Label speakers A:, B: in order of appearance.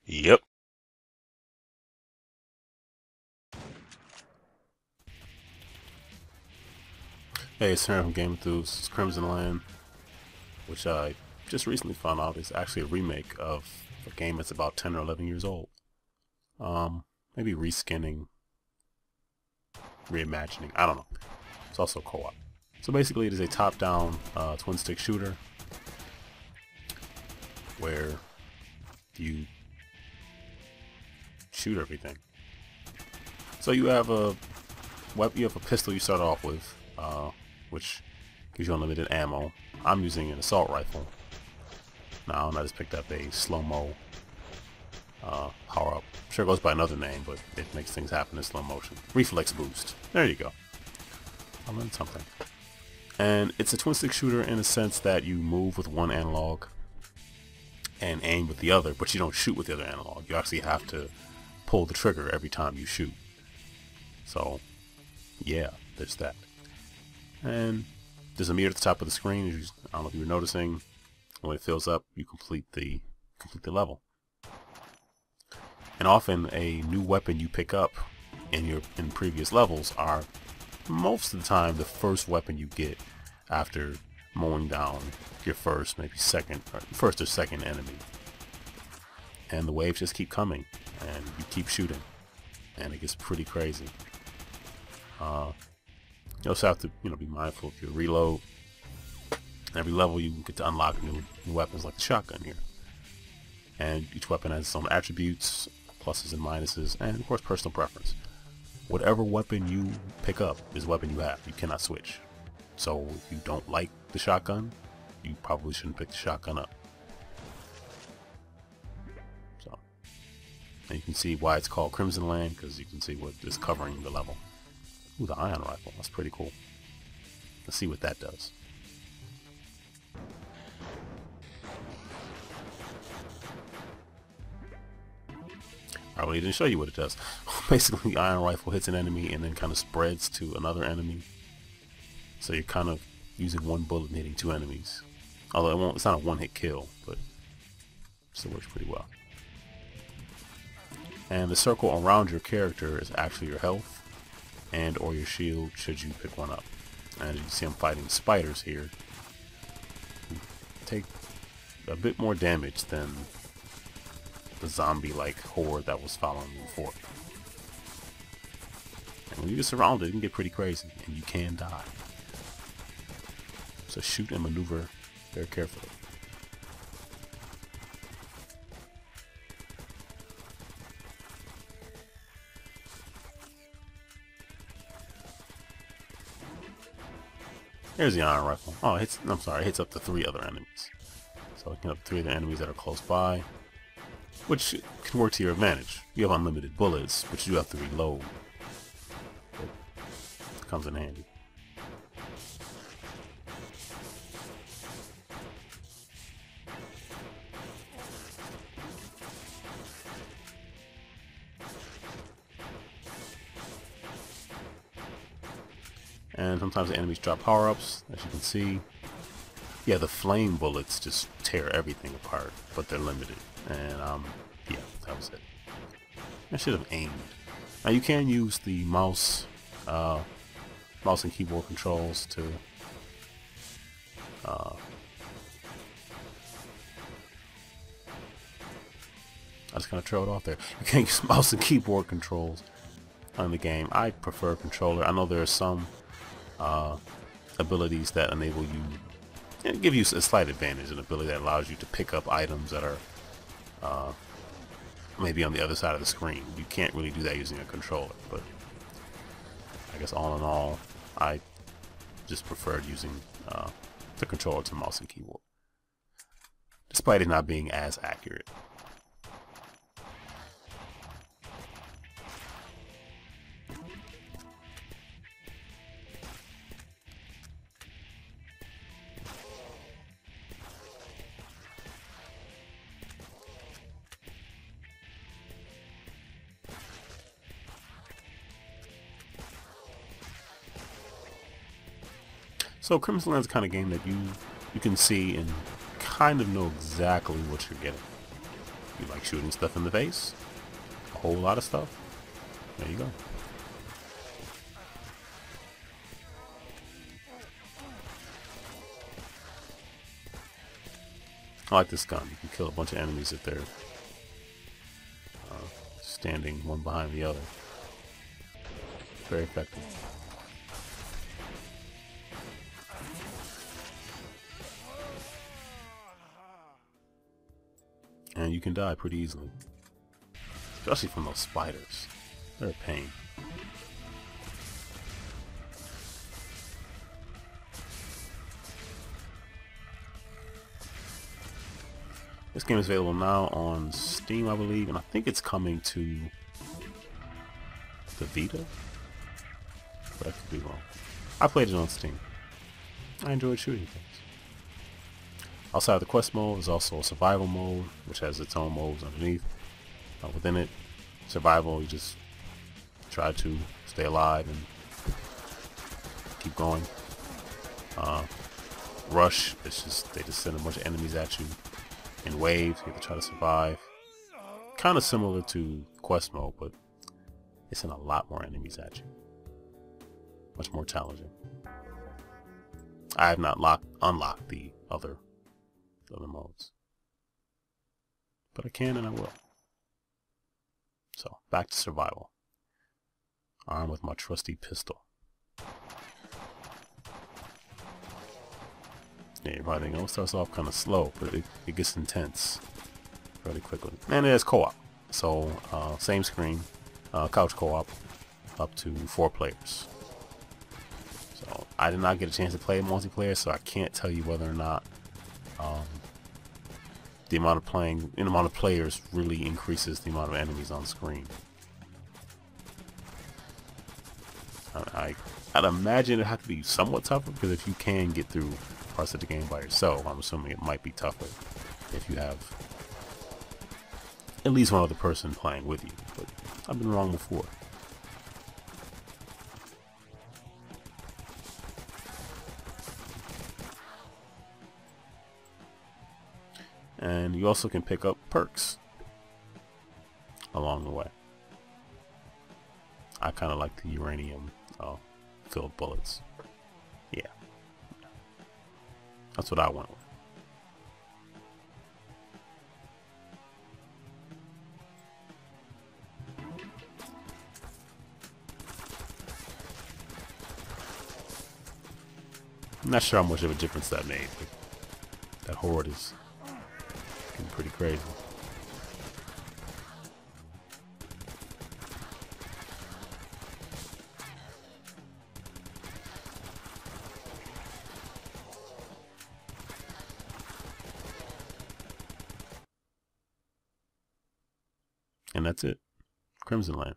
A: Yep.
B: Hey, it's Aaron from GameEnthus. It's Crimsonland, which I just recently found out is actually a remake of a game that's about 10 or 11 years old. Maybe reskinning, reimagining, I don't know. It's also co-op. So basically it is a top-down twin-stick shooter where you shoot everything. So you have a weapon, you have a pistol you start off with, which gives you unlimited ammo. I'm using an assault rifle now, and I just picked up a slow-mo power-up. I'm sure it goes by another name, but it makes things happen in slow motion. Reflex boost. There you go. I learned something. And it's a twin-stick shooter in the sense that you move with one analog and aim with the other, but you don't shoot with the other analog. You actually have to pull the trigger every time you shoot. So, yeah, there's that. And there's a meter at the top of the screen. I don't know if you were noticing. When it fills up, you complete the level. And often a new weapon you pick up in previous levels are most of the time the first weapon you get after mowing down your first or second enemy. And the waves just keep coming, and you keep shooting, and it gets pretty crazy. You also have to, be mindful of your reload. Every level you get to unlock new weapons like the shotgun here. And each weapon has its own attributes, pluses and minuses, and of course personal preference. Whatever weapon you pick up is a weapon you have. You cannot switch. So if you don't like the shotgun, you probably shouldn't pick the shotgun up. So, and you can see why it's called Crimsonland, because you can see what is covering the level. Ooh, the ion rifle. That's pretty cool. Let's see what that does. I really didn't show you what it does. Basically, the ion rifle hits an enemy and then kind of spreads to another enemy. So you're kind of using one bullet and hitting two enemies. Although it's not a one-hit kill, but it still works pretty well. And the circle around your character is actually your health and or your shield should you pick one up. And you see I'm fighting spiders here who take a bit more damage than the zombie-like horde that was following you before. And when you get surrounded, it can get pretty crazy, and you can die. So shoot and maneuver very carefully. Here's the iron rifle. Oh, it hits up to 3 other enemies. So it can hit up 3 other enemies that are close by, which can work to your advantage. You have unlimited bullets, but you do have to reload. It comes in handy. And sometimes the enemies drop power-ups, as you can see. Yeah, the flame bullets just tear everything apart, but they're limited. And yeah, that was it. I should have aimed. Now you can use the mouse and keyboard controls to I just kind of trailed off there. You can use mouse and keyboard controls on the game. I prefer controller. I know there are some abilities that enable you, give you a slight advantage, an ability that allows you to pick up items that are maybe on the other side of the screen. You can't really do that using a controller, but I guess all in all, I just preferred using the controller to mouse and keyboard, despite it not being as accurate. So Crimsonland is the kind of game that you can see and kind of know exactly what you're getting. You like shooting stuff in the face? A whole lot of stuff? There you go. I like this gun. You can kill a bunch of enemies if they're standing one behind the other. Very effective. And you can die pretty easily. Especially from those spiders. They're a pain. This game is available now on Steam, I believe, and I think it's coming to the Vita, but I could be wrong. I played it on Steam. I enjoyed shooting things. Outside of the quest mode, there's also a survival mode, which has its own modes underneath. Within it, survival, you just try to stay alive and keep going. Rush, it's just, they just send a bunch of enemies at you in waves. You have to try to survive. Kind of similar to quest mode, but it's sending a lot more enemies at you. Much more challenging. I have not unlocked the other modes, but I can and I will. So back to survival. Armed with my trusty pistol. Yeah, you're probably thinking, it starts off kind of slow, but it gets intense fairly quickly. And it has co-op. So, same screen, couch co-op, up to 4 players. So, I did not get a chance to play multiplayer, so I can't tell you whether or not the amount of players really increases the amount of enemies on screen. I'd imagine it'd have to be somewhat tougher, because if you can get through parts of the game by yourself, I'm assuming it might be tougher if you have at least one other person playing with you, but I've been wrong before. And you also can pick up perks along the way. I kind of like the uranium filled bullets. Yeah. That's what I went with. I'm not sure how much of a difference that made, but that horde is getting pretty crazy. And that's it. Crimsonland.